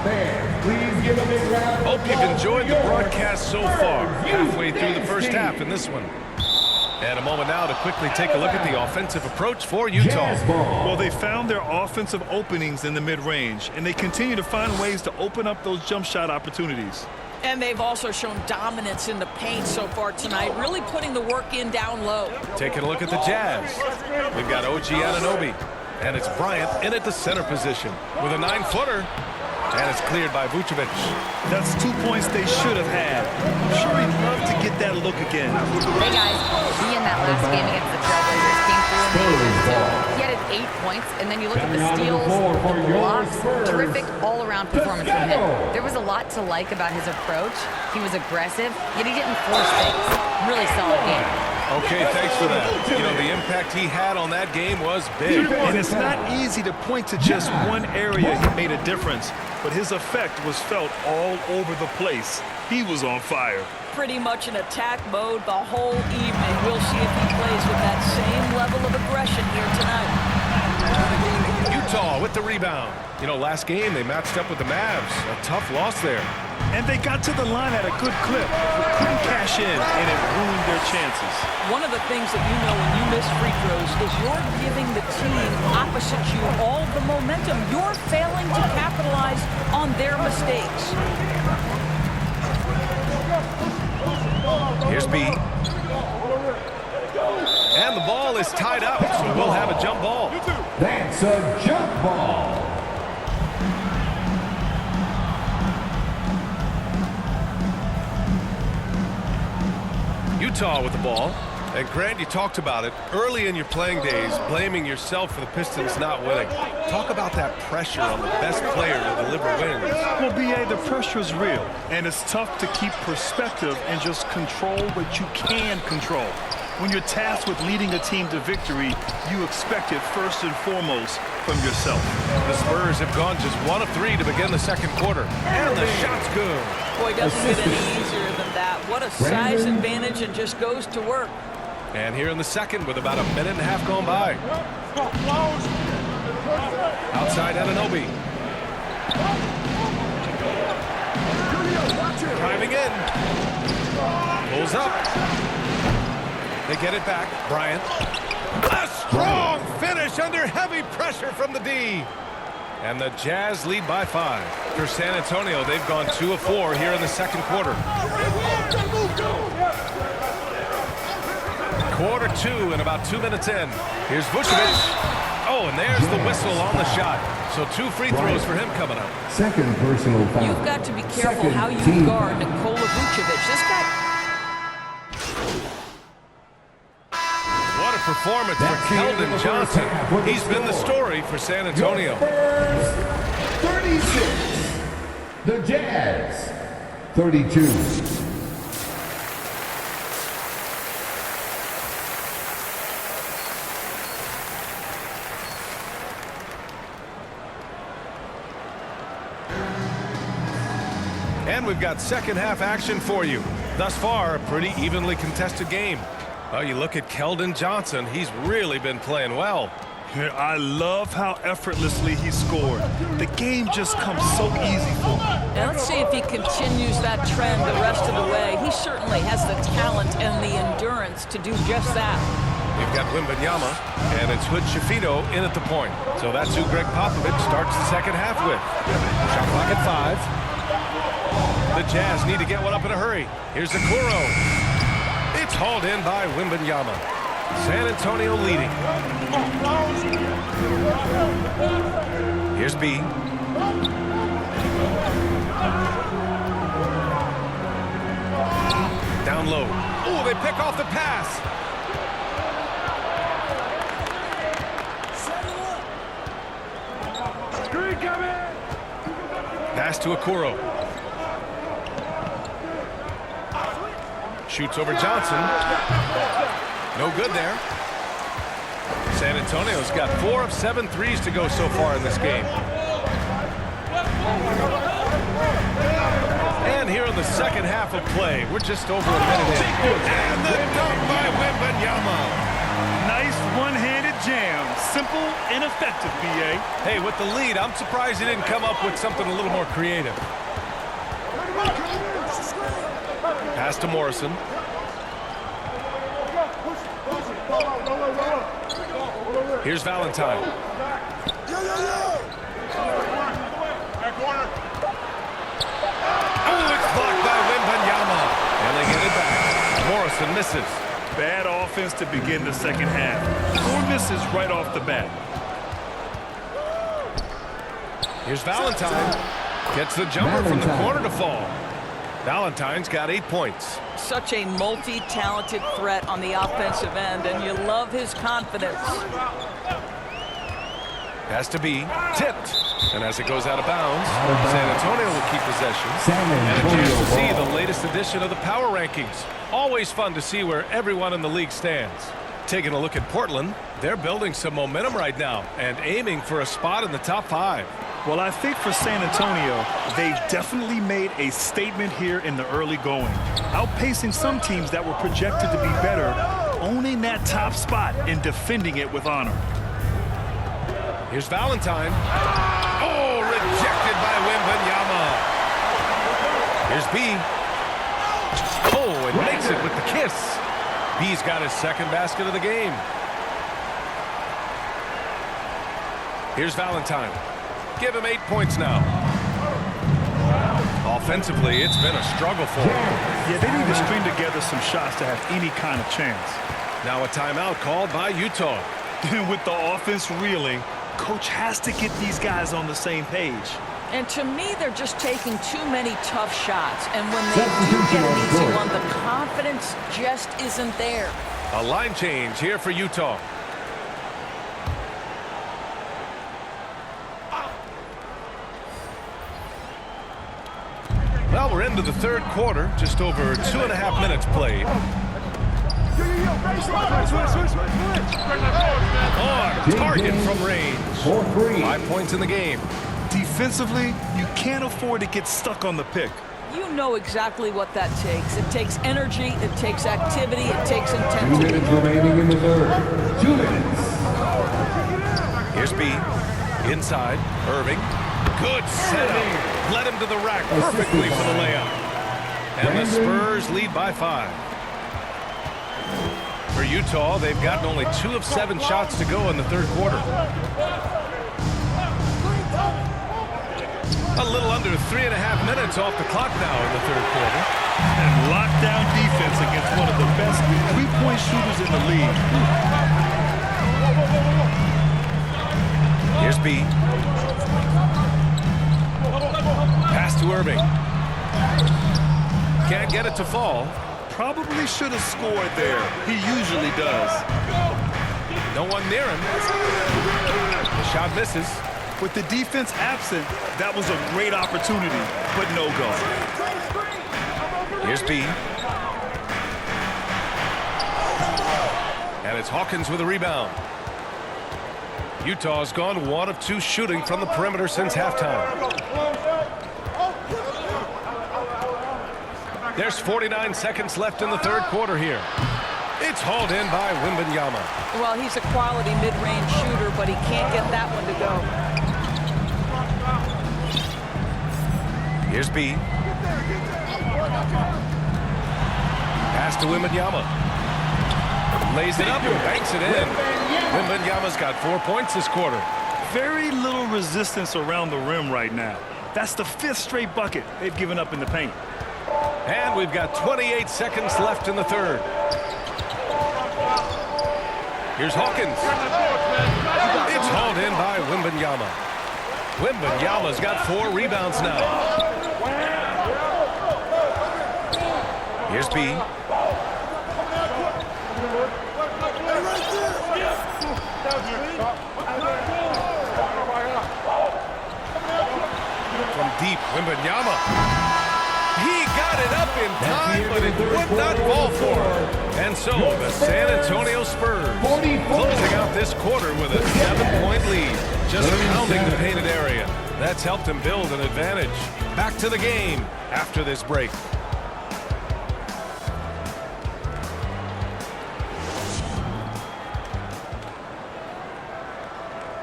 Please give a big round. Hope you've enjoyed the broadcast so far. Halfway through the first half in this one. And a moment now to quickly take a look at the offensive approach for Utah. Well, they found their offensive openings in the mid-range, and they continue to find ways to open up those jump shot opportunities. And they've also shown dominance in the paint so far tonight, really putting the work in down low. Taking a look at the Jazz. We've got OG Anunoby, and it's Bryant in at the center position with a 9-footer. And it's cleared by Vucevic. That's 2 points they should have had. I'm sure he'd love to get that look again. Hey guys, he in that last game against the Trailblazers came through and he added 8 points, and then you look at the steals, the blocks, terrific all-around performance from him. There was a lot to like about his approach. He was aggressive, yet he didn't force things. Really solid game. Okay, thanks for that. You know, the impact he had on that game was big. And it's not easy to point to just one area he made a difference, but his effect was felt all over the place. He was on fire. Pretty much in attack mode the whole evening. We'll see if he plays with that same level of aggression here tonight. Utah with the rebound. You know, last game they matched up with the Mavs. A tough loss there. And they got to the line at a good clip, but couldn't cash in, and it ruined their chances. One of the things that you know when you miss free throws is you're giving the team opposite you all the momentum. You're failing to capitalize on their mistakes. Here's B. And the ball is tied up, so we'll have a jump ball. That's a jump ball. Utah with the ball. And Grant, you talked about it early in your playing days, blaming yourself for the Pistons not winning. Talk about that pressure on the best player to deliver wins. Well, B.A., the pressure is real, and it's tough to keep perspective and just control what you can control. When you're tasked with leading a team to victory, you expect it first and foremost from yourself. The Spurs have gone just 1 of 3 to begin the second quarter. And the shot's good. Boy, doesn't get any easier than that. What a size advantage, and just goes to work. And here in the second with about a minute and a half gone by. Outside Anunoby. Driving in. Pulls up. They get it back. Bryant. A strong finish under heavy pressure from the D. And the Jazz lead by 5. For San Antonio, they've gone 2 of 4 here in the second quarter. Quarter 2 and about 2 minutes in. Here's Vucevic. Oh, and there's the whistle on the shot. So 2 free throws for him coming up. Second personal foul. You've got to be careful how you guard Nikola Vucevic. This guy... What a performance for Keldon Johnson. He's been the story for San Antonio. 36. The Jazz. 32. And we've got second half action for you. Thus far, a pretty evenly contested game. Oh, you look at Keldon Johnson. He's really been playing well. I love how effortlessly he scored. The game just comes so easy for him. Now let's see if he continues that trend the rest of the way. He certainly has the talent and the endurance to do just that. We've got Wembanyama, and it's Hood Shafino in at the point. So that's who Greg Popovich starts the second half with. Shot clock at 5. The Jazz need to get one up in a hurry. Here's the Kuro. It's hauled in by Wembanyama. San Antonio leading. Here's B. Down low. Oh, they pick off the pass. Pass to Okoro. Shoots over Johnson. No good there. San Antonio's got 4 of 7 threes to go so far in this game. And here in the second half of play, we're just over a minute in. And the dunk by Wembanyama. Nice one-handed Bucket jam. Simple and effective, B.A. Hey, with the lead, I'm surprised he didn't come up with something a little more creative. Pass to Morrison. Here's Valentine. Oh, it's blocked by Wembanyama. And they get it back. Morrison misses. Bad offense to begin the second half. 4 misses right off the bat. Here's Valentine. Gets the jumper from the corner to fall. Valentine's got 8 points. Such a multi-talented threat on the offensive end, and you love his confidence. Has to be tipped. And as it goes out of bounds, San Antonio will keep possession. And a chance to see the latest edition of the power rankings. Always fun to see where everyone in the league stands. Taking a look at Portland, they're building some momentum right now and aiming for a spot in the top 5. Well, I think for San Antonio, they've definitely made a statement here in the early going. Outpacing some teams that were projected to be better, owning that top spot and defending it with honor. Here's Valentine. Oh, rejected by Wembanyama. Here's B. Oh, and makes it with the kiss. B's got his second basket of the game. Here's Valentine. Give him 8 points now. Offensively, it's been a struggle for him. Yeah, they need to string together some shots to have any kind of chance. Now a timeout called by Utah. With the offense reeling, coach has to get these guys on the same page. And to me, they're just taking too many tough shots. And when they do get an easy one, the confidence just isn't there. A line change here for Utah. Well, we're into the third quarter, just over 2.5 minutes played. On target from range. 5 points in the game. Defensively, you can't afford to get stuck on the pick. You know exactly what that takes. It takes energy, it takes activity, it takes 2 intensity. minutes remaining in the third. 2 minutes. Here's B. Inside. Irving. Good setup. Led him to the rack perfectly for the layup. And the Spurs lead by 5. For Utah, they've gotten only 2 of 7 shots to go in the third quarter. A little under 3.5 minutes off the clock now in the third quarter. And lockdown defense against one of the best three-point shooters in the league. Here's B. Pass to Irving. Can't get it to fall. Probably should have scored there. He usually does. No one near him. The shot misses. With the defense absent, that was a great opportunity, but no go. Here's B. And it's Hawkins with a rebound. Utah's gone 1 of 2 shooting from the perimeter since halftime. There's 49 seconds left in the third quarter here. It's hauled in by Wembanyama. Well, he's a quality mid-range shooter, but he can't get that one to go. Here's B. Pass to Wembanyama. Lays it up and banks it in. Wembanyama's got 4 points this quarter. Very little resistance around the rim right now. That's the 5th straight bucket they've given up in the paint. And we've got 28 seconds left in the third. Here's Hawkins. It's hauled in by Wembanyama. Wembanyama's got 4 rebounds now. Here's B. From deep, Wembanyama. He got it up in time, but it would not fall for him. And so the San Antonio Spurs closing out this quarter with a 7-point lead. Just pounding the painted area. That's helped him build an advantage. Back to the game after this break.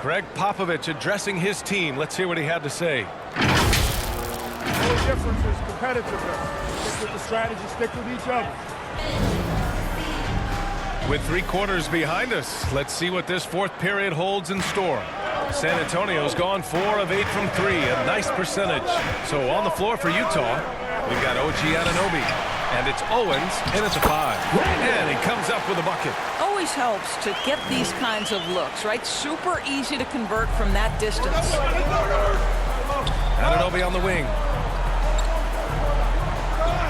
Greg Popovich addressing his team. Let's hear what he had to say. The only difference is competitiveness. Stick with the strategy, stick with each other. With 3 quarters behind us, let's see what this fourth period holds in store. San Antonio's gone 4 of 8 from 3, a nice percentage. So on the floor for Utah, we've got OG Anunoby, and it's Owens in at the 5. And he comes up with a bucket. Always helps to get these kinds of looks, right? Super easy to convert from that distance. Anunoby on the wing.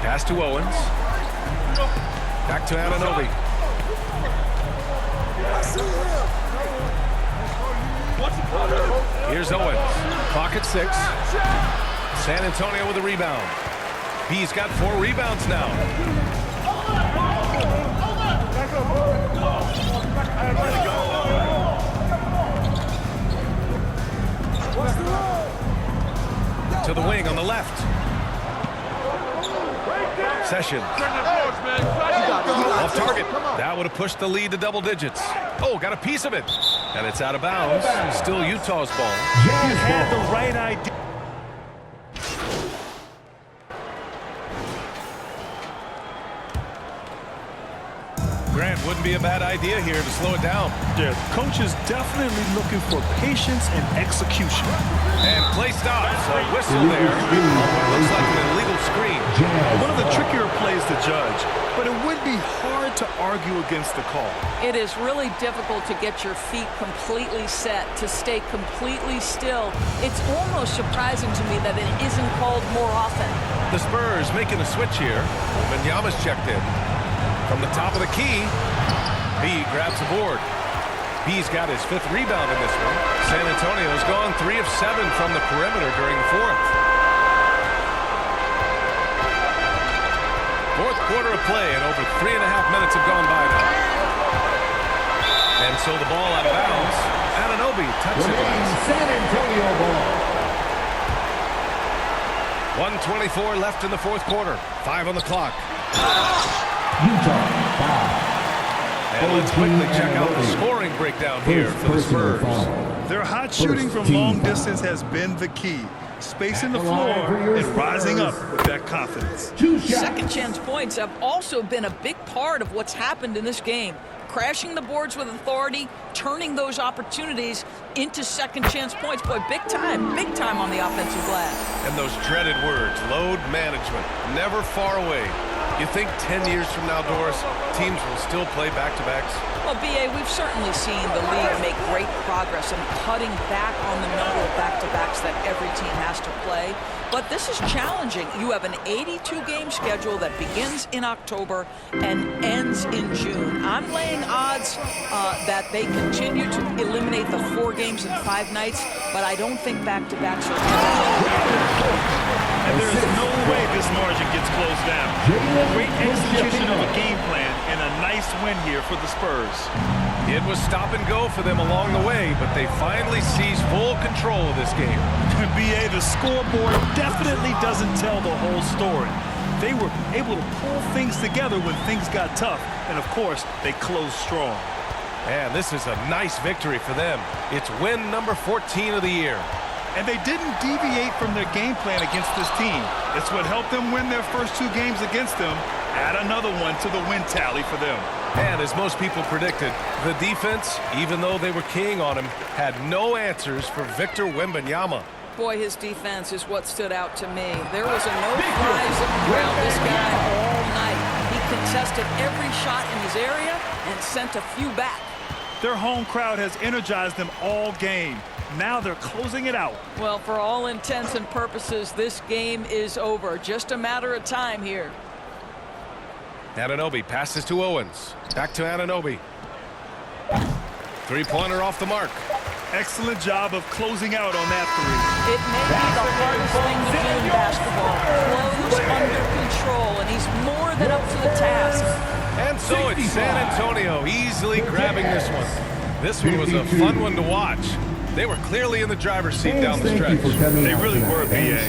Pass to Owens. Back to Anunoby. Here's Owens. Clock at 6. San Antonio with a rebound. He's got 4 rebounds now. To the wing on the left. Sessions. Off target. That would have pushed the lead to double digits. Oh, got a piece of it. And it's out of bounds. Still Utah's ball. You had the right idea. Grant, wouldn't be a bad idea here to slow it down. Yeah, coach is definitely looking for patience and execution. And play stops. A whistle there on what looks like an illegal screen. One of the trickier plays to judge, but it would be hard to argue against the call. It is really difficult to get your feet completely set, to stay completely still. It's almost surprising to me that it isn't called more often. The Spurs making a switch here. Wembanyama's checked in. From the top of the key, B grabs the board. B's got his 5th rebound in this one. San Antonio's gone 3 of 7 from the perimeter during the 4th. 4th quarter of play, and over 3.5 minutes have gone by now. And so the ball out of bounds. Anunoby touched it last. San Antonio ball. 1:24 left in the 4th quarter. 5 on the clock. Utah foul. And let's quickly check out the scoring breakdown here for the Spurs. Their hot shooting from long distance has been the key. Spacing the floor and rising up with that confidence. Second chance points have also been a big part of what's happened in this game. Crashing the boards with authority, turning those opportunities into second chance points. Boy, big time on the offensive glass. And those dreaded words, load management, never far away. You think 10 years from now, Doris, teams will still play back-to-backs? Well, B.A., we've certainly seen the league make great progress in cutting back on the number of back-to-backs that every team has to play. But this is challenging. You have an 82-game schedule that begins in October and ends in June. I'm laying odds that they continue to eliminate the 4 games in 5 nights, but I don't think back-to-backs are And there is no way this margin gets closed down. Great execution of a game plan and a nice win here for the Spurs. It was stop and go for them along the way, but they finally seized full control of this game. BA, the scoreboard definitely doesn't tell the whole story. They were able to pull things together when things got tough, and of course, they closed strong. And this is a nice victory for them. It's win number 14 of the year. And they didn't deviate from their game plan against this team. It's what helped them win their first 2 games against them. Add another one to the win tally for them. And as most people predicted, the defense, even though they were keying on him, had no answers for Victor Wembanyama. Boy, his defense is what stood out to me. There was a no-fly zone around this guy all night. He contested every shot in his area and sent a few back. Their home crowd has energized them all game. Now they're closing it out. Well, for all intents and purposes, this game is over. Just a matter of time here. Anunoby passes to Owens. Back to Anunoby. 3-pointer off the mark. Excellent job of closing out on that 3. It may be the hardest thing to do in basketball. Close under control, and he's more than up to the task. And so it's San Antonio easily grabbing this one. This one was a fun one to watch. They were clearly in the driver's seat down the stretch. They really were, B.A.